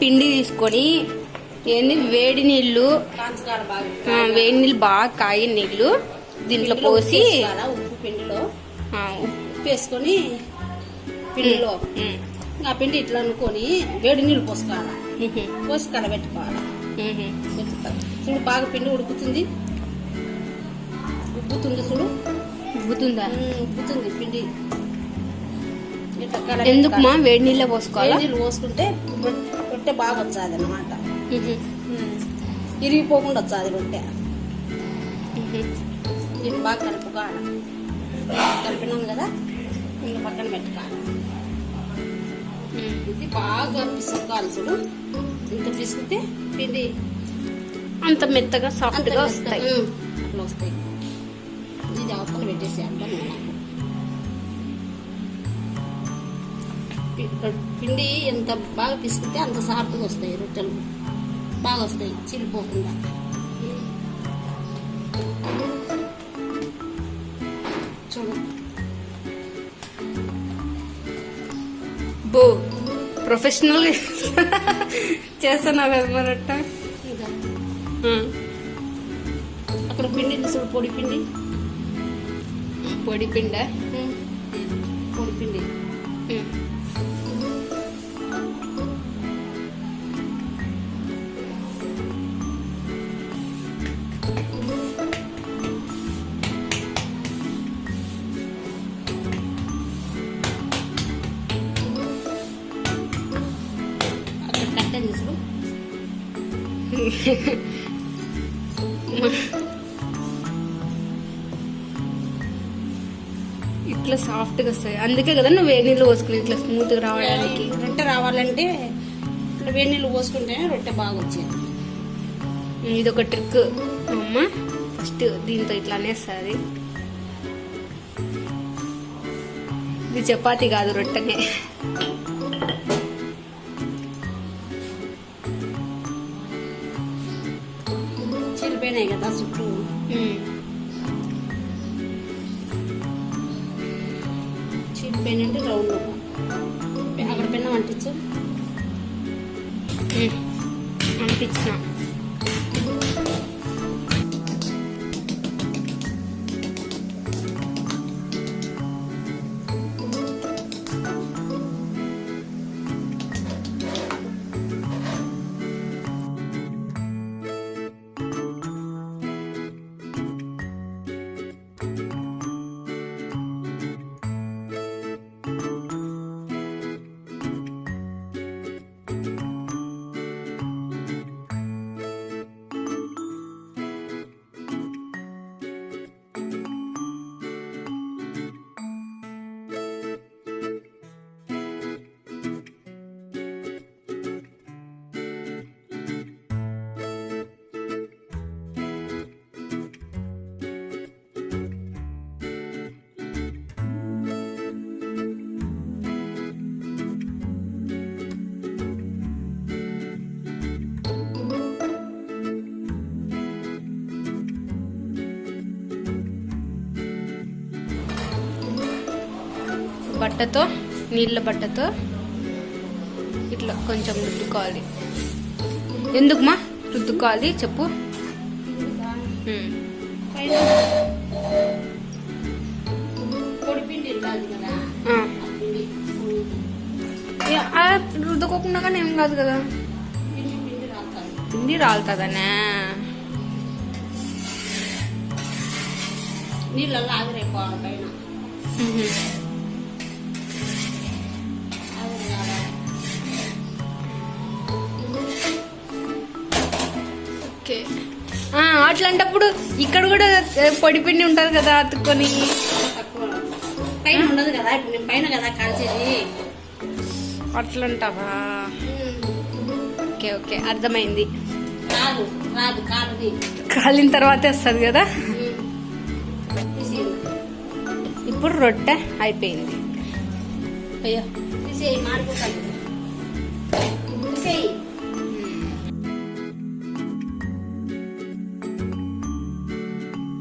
పిండి తీసుకొని ఏంది వేడి నీళ్ళు బాగా కాగిన నీళ్ళు దీంట్లో పోసి ఉప్పు పిండిలో ఉప్పు వేసుకొని పిండిలో ఆ పిండి ఇట్లా అనుకొని వేడి నీళ్ళు పోసుకోవాలి, పోసి కలబెట్టుకోవాలి. చూడు బాగా పిండి ఉడుకుతుంది, ఉబ్బుతుంది. చూడు ఉబ్బుతుందా? ఉబ్బుతుంది పిండి. ఎందుకు మా వేడి నీళ్ళే పోసుకోవాలి? నీళ్ళు పోసుకుంటే రొట్టె బాగా వచ్చాది అన్నమాట, ఇరిగిపోకుండా వచ్చాది రొట్టె. దీన్ని బాగా కలుపుకోవాలి. కలిపినాం కదా, ఇంకా పక్కన పెట్టుకోవాలి. ఇది బాగా పిసుకాలి. చూడు ఇంత పిసికితే పిండి అంత మెత్తగా సాఫ్ట్ గా వస్తాయి. అట్లా వస్తాయి. ఇది అవతల పెట్టేసేయాలి. పిండి ఎంత బాగా పిసికితే అంత సాఫ్ట్గా వస్తాయి రొట్టెలు, బాగా వస్తాయి చిరిగిపోకుండా. చూడు బో ప్రొఫెషనల్ చేస్తున్నావు కదా మరట్ట. అక్కడ పిండి చూడు, పొడి పిండి. పొడి పిండి పొడి పిండి అక్కడ కట్టండి చూడు. ఇట్లా సాఫ్ట్ గా వస్తాయి. అందుకే కదా నువ్వు వేడి నీళ్ళు పోసుకుని ఇట్లా స్మూత్ గా రావడానికి. రొట్టె రావాలంటే ఇట్లా వేడి నీళ్ళు పోసుకుంటేనే రొట్టె బాగా వచ్చేది. ఇది ఒక ట్రిక్ అమ్మ. ఫస్ట్ దీంతో ఇట్లా అనేస్తుంది. ఇది చపాతీ కాదు, రొట్టెనే. చిరిపోయినాయి కదా చుట్టూ. చిరిపోయినంటే రౌండ్ అక్కడ పెన్న అంటించు. అంటించిన బట్టతో, నీళ్ళ బట్టతో ఇట్లా కొంచెం రుద్దుకోవాలి. ఎందుకుమా రుద్దుకోవాలి చెప్పు. రుద్దుకోకుండా కానీ ఏం కాదు కదా, పిండి రాలుతుందనే. నీళ్ళల్లో ఆవిరైపోవాలి పైన. ఓకే, అట్లాంటప్పుడు ఇక్కడ కూడా పొడి పిండి ఉంటుంది కదా అతుక్కొని. పైన ఉండదు కదా, ఇప్పుడు నేను పైన కదా కాల్చేది. అట్లంటావా? ఓకే ఓకే, అర్థమైంది. రాదు రాదు కాలది, కాలిన తర్వాతే వస్తుంది కదా. ఇప్పుడు రొట్టె అయిపోయింది. అయ్యో మాడిపోతాను.